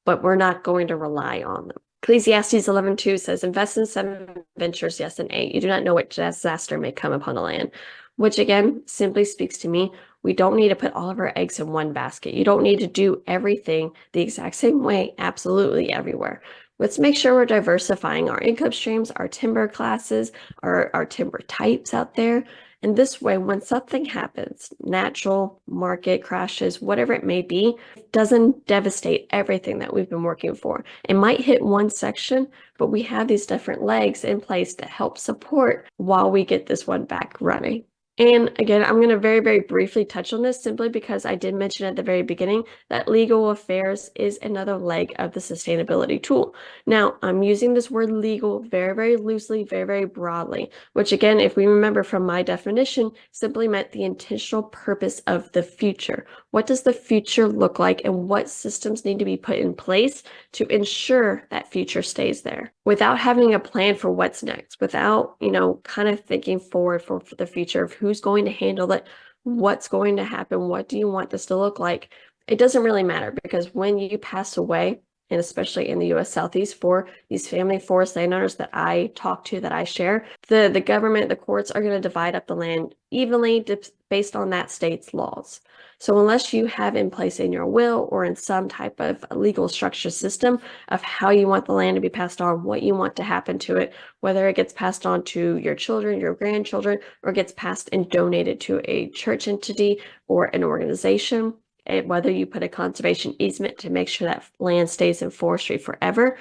but we're not going to rely on them. Ecclesiastes 11:2 says, invest in 7 ventures, yes, and 8. You do not know what disaster may come upon the land, which again simply speaks to me. We don't need to put all of our eggs in one basket. You don't need to do everything the exact same way, absolutely everywhere. Let's make sure we're diversifying our income streams, our timber classes, our timber types out there. And this way, when something happens, natural market crashes, whatever it may be, it doesn't devastate everything that we've been working for. It might hit one section, but we have these different legs in place to help support while we get this one back running. And again, I'm going to very, very briefly touch on this simply because I did mention at the very beginning that legal affairs is another leg of the sustainability tool. Now, I'm using this word legal very, very loosely, very, very broadly, which again, if we remember from my definition, simply meant the intentional purpose of the future. What does the future look like and what systems need to be put in place to ensure that future stays there? Without having a plan for what's next, without, kind of thinking forward for the future of who's going to handle it, what's going to happen, what do you want this to look like? It doesn't really matter because when you pass away, and especially in the US Southeast for these family forest landowners that I talk to, that I share, the government, the courts are going to divide up the land evenly based on that state's laws. So unless you have in place in your will or in some type of legal structure system of how you want the land to be passed on, what you want to happen to it, whether it gets passed on to your children, your grandchildren, or gets passed and donated to a church entity or an organization, and whether you put a conservation easement to make sure that land stays in forestry forever,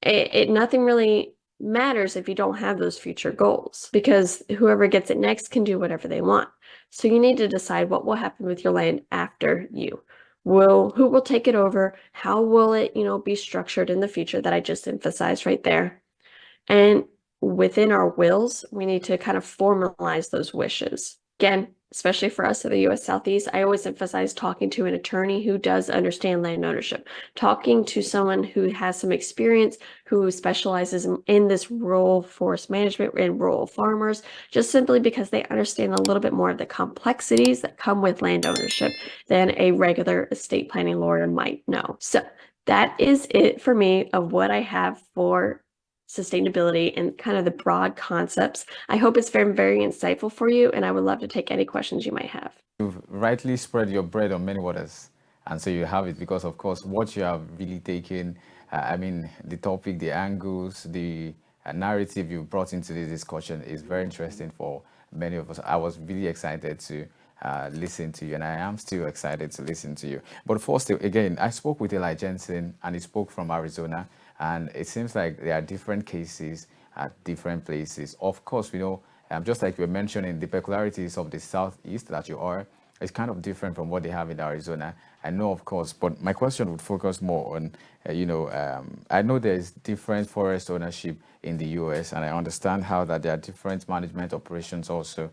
nothing really matters if you don't have those future goals because whoever gets it next can do whatever they want. So you need to decide what will happen with your land after you. Who will take it over? How will it, be structured in the future that I just emphasized right there? And within our wills, we need to kind of formalize those wishes. Again, especially for us in the US Southeast, I always emphasize talking to an attorney who does understand land ownership, talking to someone who has some experience, who specializes in this rural forest management and rural farmers, just simply because they understand a little bit more of the complexities that come with land ownership than a regular estate planning lawyer might know. So that is it for me of what I have for sustainability and kind of the broad concepts. I hope it's very, very insightful for you, and I would love to take any questions you might have. You've rightly spread your bread on many waters, and so you have it because, of course, what you have really taken, I mean, the topic, the angles, the narrative you brought into this discussion is very interesting for many of us. I was really excited to listen to you, and I am still excited to listen to you. But first, again, I spoke with Eli Jensen, and he spoke from Arizona, and it seems like there are different cases at different places. Of course, we know, just like you were mentioning, the peculiarities of the Southeast that you are, is kind of different from what they have in Arizona. I know, of course, but my question would focus more on, I know there's different forest ownership in the US, and I understand how that there are different management operations also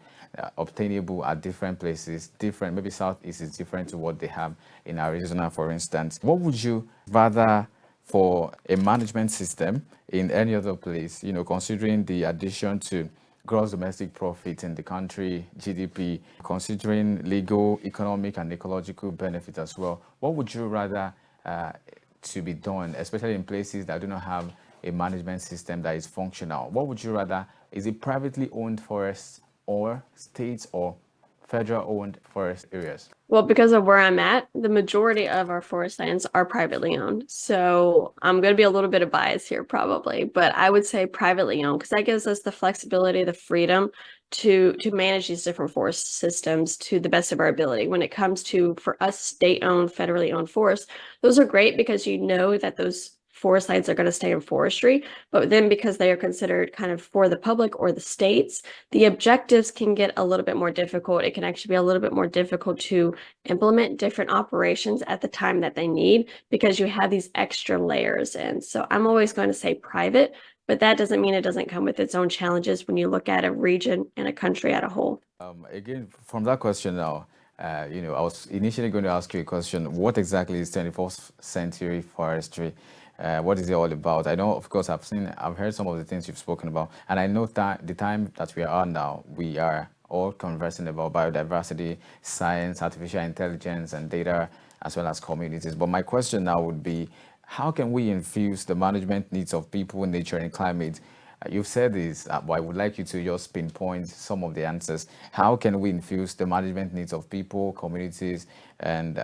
obtainable at different places, different, maybe Southeast is different to what they have in Arizona, for instance. What would you rather for a management system in any other place, considering the addition to gross domestic profit in the country, GDP, considering legal, economic, and ecological benefit as well? What would you rather to be done, especially in places that do not have a management system that is functional? What would you rather? Is it privately owned forests or states or federal owned forest areas? Well, because of where I'm at, the majority of our forest lands are privately owned. So I'm going to be a little bit of bias here probably, but I would say privately owned because that gives us the flexibility, the freedom to manage these different forest systems to the best of our ability. When it comes to, for us, state-owned, federally owned forests, those are great because you know that those forest lands are going to stay in forestry. But then because they are considered kind of for the public or the states, the objectives can get a little bit more difficult. It can actually be a little bit more difficult to implement different operations at the time that they need because you have these extra layers in. So I'm always going to say private, but that doesn't mean it doesn't come with its own challenges when you look at a region and a country at a whole. Again, from that question now, I was initially going to ask you a question. What exactly is 21st century forestry? What is it all about? I know, of course, I've heard some of the things you've spoken about, and I know that the time that we are now, we are all conversing about biodiversity, science, artificial intelligence, and data, as well as communities. But my question now would be, how can we infuse the management needs of people, nature, and climate? You've said this, but I would like you to just pinpoint some of the answers. How can we infuse the management needs of people, communities, and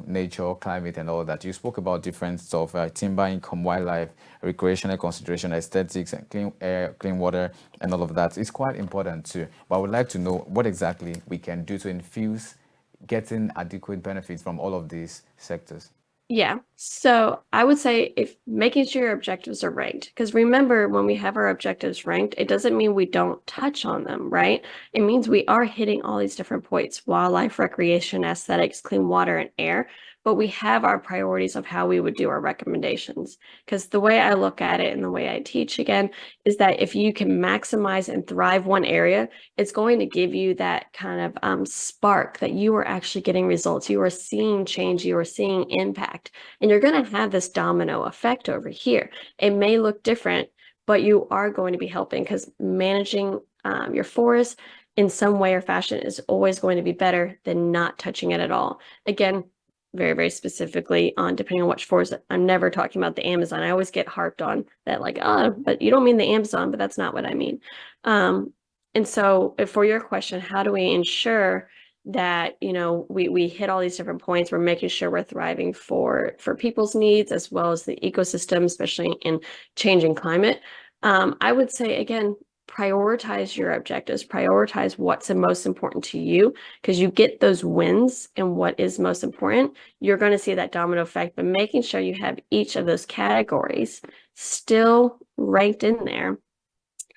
nature, climate, and all that? You spoke about different stuff: timber income, wildlife, recreational consideration, aesthetics, and clean air, clean water, and all of that. It's quite important too. But I would like to know what exactly we can do to infuse getting adequate benefits from all of these sectors. Yeah. So I would say if making sure your objectives are ranked, because remember, when we have our objectives ranked, it doesn't mean we don't touch on them, right? It means we are hitting all these different points: wildlife, recreation, aesthetics, clean water, and air. But we have our priorities of how we would do our recommendations. Because the way I look at it and the way I teach again is that if you can maximize and thrive one area, it's going to give you that kind of spark that you are actually getting results. You are seeing change, you are seeing impact, and you're going to have this domino effect over here. It may look different, but you are going to be helping because managing your forest in some way or fashion is always going to be better than not touching it at all. Again, very, very specifically on depending on which forest. I'm never talking about the Amazon. I always get harped on that, like, oh, but you don't mean the Amazon, but that's not what I mean. And so for your question, how do we ensure that, we hit all these different points? We're making sure we're thriving for people's needs as well as the ecosystem, especially in changing climate. I would say, again, prioritize your objectives, prioritize what's the most important to you, because you get those wins and what is most important, you're going to see that domino effect. But making sure you have each of those categories still ranked in there,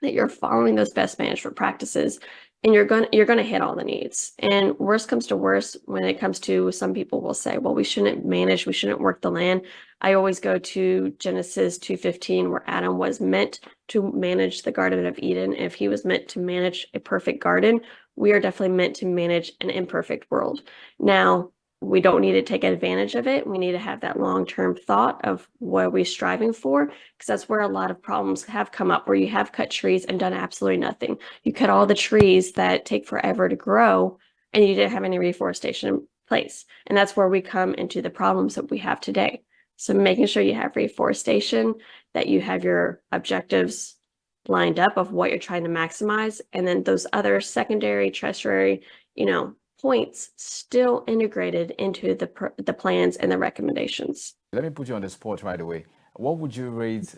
that you're following those best management practices, and you're going to hit all the needs. And worst comes to worst, when it comes to, some people will say, well, we shouldn't manage, we shouldn't work the land. I always go to Genesis 2:15, where Adam was meant to manage the Garden of Eden. If he was meant to manage a perfect garden, we are definitely meant to manage an imperfect world. Now, we don't need to take advantage of it. We need to have that long-term thought of what are we striving for, because that's where a lot of problems have come up, where you have cut trees and done absolutely nothing. You cut all the trees that take forever to grow, and you didn't have any reforestation in place. And that's where we come into the problems that we have today. So making sure you have reforestation, that you have your objectives lined up of what you're trying to maximize, and then those other secondary, tertiary, points still integrated into the plans and the recommendations. Let me put you on the spot right away. What would you rate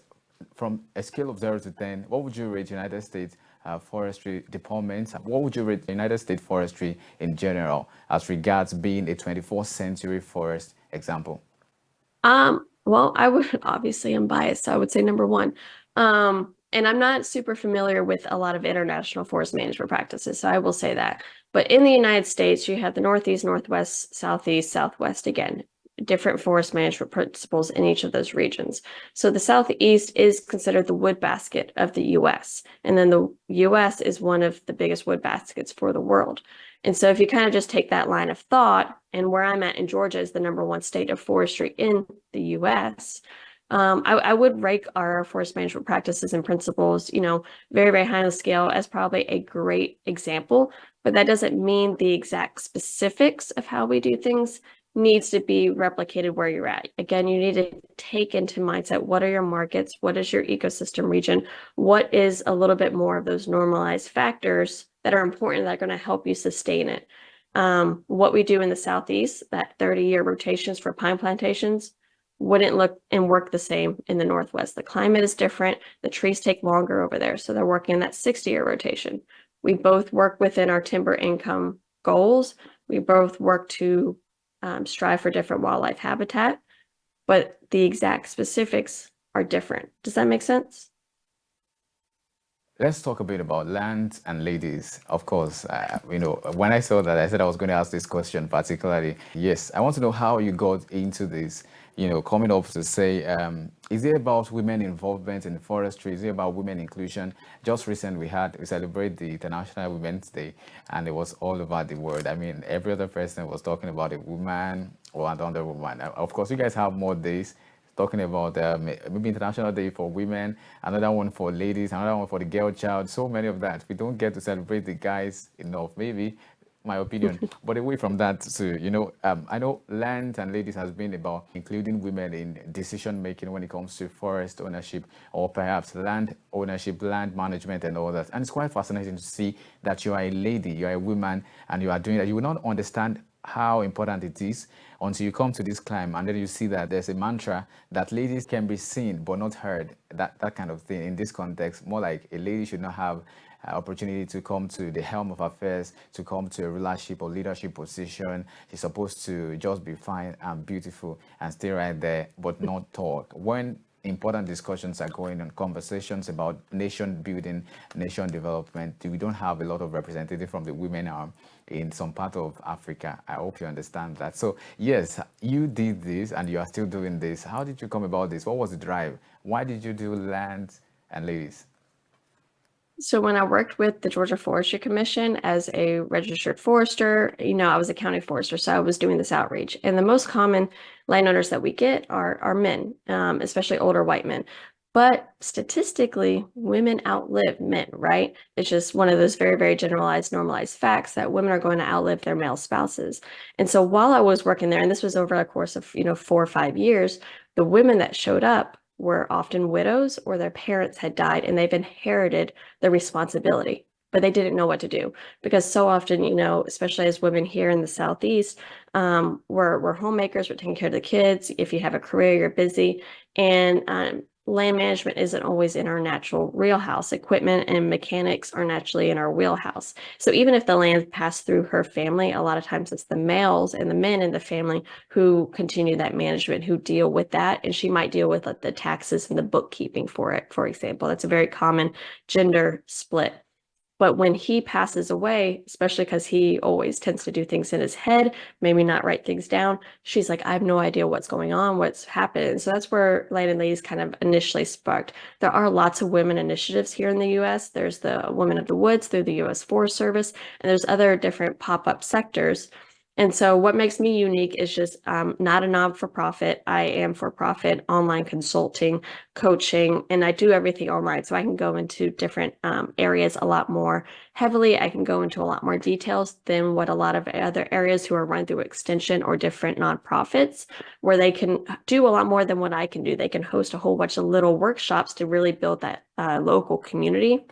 from a scale of 0 to 10? What would you rate United States forestry departments? What would you rate United States forestry in general as regards being a 24th century forest example? Well, I would obviously, I'm biased, so I would say number one. And I'm not super familiar with a lot of international forest management practices, so I will say that. But in the United States, you have the Northeast, Northwest, Southeast, Southwest, again, different forest management principles in each of those regions. So the Southeast is considered the wood basket of the US, and then the US is one of the biggest wood baskets for the world. And so if you kind of just take that line of thought, and where I'm at in Georgia is the #1 state of forestry in the US, I would rank our forest management practices and principles, very, very high on the scale as probably a great example. But that doesn't mean the exact specifics of how we do things needs to be replicated where you're at. Again, you need to take into mindset, what are your markets? What is your ecosystem region? What is a little bit more of those normalized factors that are important, that are going to help you sustain it? What we do in the Southeast, that 30-year rotations for pine plantations, wouldn't look and work the same in the Northwest. The climate is different. The trees take longer over there. So they're working that 60-year rotation. We both work within our timber income goals. We both work to strive for different wildlife habitat, but the exact specifics are different. Does that make sense? Let's talk a bit about land and ladies. Of course, when I saw that, I said I was going to ask this question particularly. Yes, I want to know how you got into this, coming up to say, is it about women involvement in forestry? Is it about women inclusion? Just recently, we celebrate the International Women's Day, and it was all over the world. I mean, every other person was talking about a woman or another woman. Of course, you guys have more days talking about maybe International Day for women, another one for ladies, another one for the girl child. So many of that. We don't get to celebrate the guys enough, maybe, my opinion. But away from that, too, I know land and ladies has been about including women in decision making when it comes to forest ownership or perhaps land ownership, land management, and all that. And it's quite fascinating to see that you are a lady, you are a woman, and you are doing that. You will not understand how important it is until you come to this climb and then you see that there's a mantra that ladies can be seen but not heard, that kind of thing. In this context, more like a lady should not have opportunity to come to the helm of affairs, to come to a rulership or leadership position. She's supposed to just be fine and beautiful and stay right there but not talk when important discussions are going on, conversations about nation building, nation development. We don't have a lot of representative from the women arm in some part of Africa. I hope you understand that. So yes, you did this and you are still doing this. How did you come about this? What was the drive? Why did you do land and ladies? So when I worked with the Georgia Forestry Commission as a registered forester, I was a county forester, so I was doing this outreach. And the most common landowners that we get are men, especially older white men. But statistically, women outlive men, right? It's just one of those very, very generalized, normalized facts that women are going to outlive their male spouses. And so while I was working there, and this was over a course of, 4 or 5 years, the women that showed up were often widows or their parents had died and they've inherited the responsibility, but they didn't know what to do because so often, especially as women here in the Southeast, we're homemakers, we're taking care of the kids. If you have a career, you're busy, and land management isn't always in our natural wheelhouse. Equipment and mechanics are naturally in our wheelhouse. So even if the land passed through her family, a lot of times it's the males and the men in the family who continue that management, who deal with that. And she might deal with the taxes and the bookkeeping for it, for example. That's a very common gender split. But when he passes away, especially because he always tends to do things in his head, maybe not write things down, she's like, I have no idea what's going on, what's happening. So that's where Land and Ladies kind of initially sparked. There are lots of women initiatives here in the US. There's the Women of the Woods through the US Forest Service, and there's other different pop-up sectors. And so what makes me unique is just not a non-for-profit. I am for-profit, online consulting, coaching, and I do everything online. So I can go into different areas a lot more heavily. I can go into a lot more details than what a lot of other areas who are run through extension or different nonprofits, where they can do a lot more than what I can do. They can host a whole bunch of little workshops to really build that local community.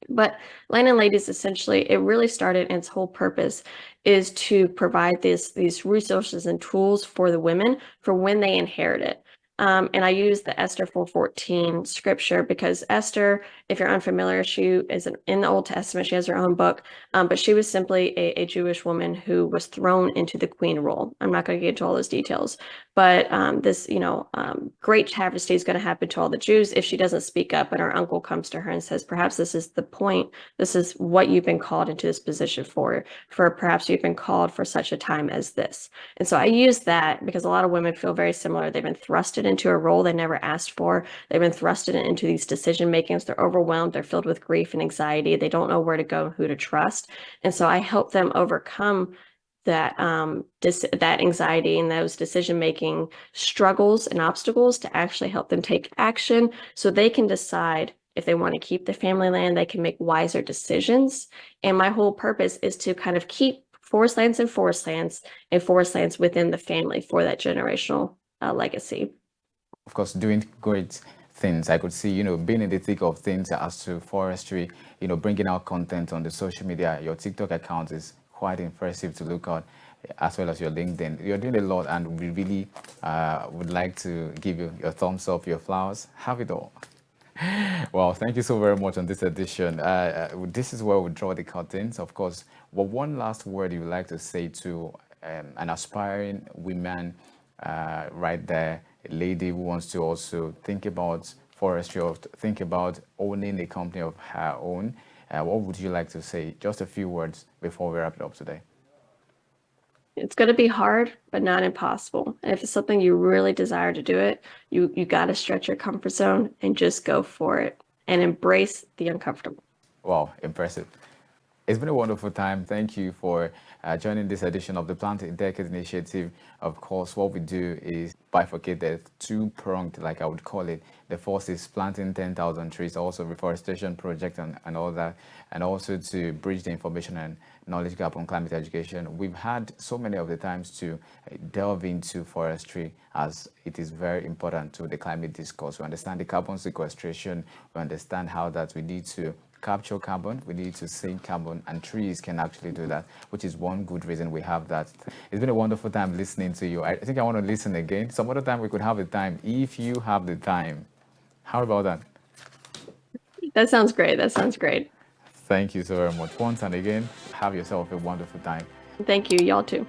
But Land and Ladies, essentially, it really started, and its whole purpose is to provide these resources and tools for the women for when they inherit it. And I use the Esther 4:14 scripture because Esther, if you're unfamiliar, she is in the Old Testament. She has her own book, but she was simply a Jewish woman who was thrown into the queen role. I'm not going to get into all those details, but this, great travesty is going to happen to all the Jews if she doesn't speak up. And her uncle comes to her and says, perhaps this is the point. This is what you've been called into this position for perhaps you've been called for such a time as this. And so I use that because a lot of women feel very similar. They've been thrusted into a role they never asked for. They've been thrusted into these decision makings. They're overwhelmed. They're filled with grief and anxiety. They don't know where to go, who to trust. And so I help them overcome that that anxiety and those decision making struggles and obstacles to actually help them take action so they can decide if they want to keep the family land. They can make wiser decisions. And my whole purpose is to kind of keep forest lands and forest lands and forest lands within the family for that generational legacy. Of course, doing great things. I could see, being in the thick of things as to forestry, bringing out content on the social media. Your TikTok account is quite impressive to look at, as well as your LinkedIn. You're doing a lot, and we really would like to give you your thumbs up, your flowers. Have it all. Well, thank you so very much on this edition. This is where we draw the curtains, of course. But one last word you would like to say to an aspiring woman right there a lady who wants to also think about forestry or think about owning a company of her own, what would you like to say? Just a few words before we wrap it up today. It's going to be hard, but not impossible. And if it's something you really desire to do it, you got to stretch your comfort zone and just go for it and embrace the uncomfortable. Wow, impressive. It's been a wonderful time. Thank you for joining this edition of the Plant a Decade Initiative. Of course, what we do is bifurcated, two-pronged, like I would call it. The first is planting 10,000 trees, also reforestation project and all that, and also to bridge the information and knowledge gap on climate education. We've had so many of the times to delve into forestry as it is very important to the climate discourse. We understand the carbon sequestration. We understand how that we need to capture carbon, we need to sink carbon, and trees can actually do that, which is one good reason we have that. It's been a wonderful time listening to you. I think I want to listen again. Some other time we could have the time, if you have the time. How about that? That sounds great. That sounds great. Thank you so very much. Once and again, have yourself a wonderful time. Thank you. Y'all too.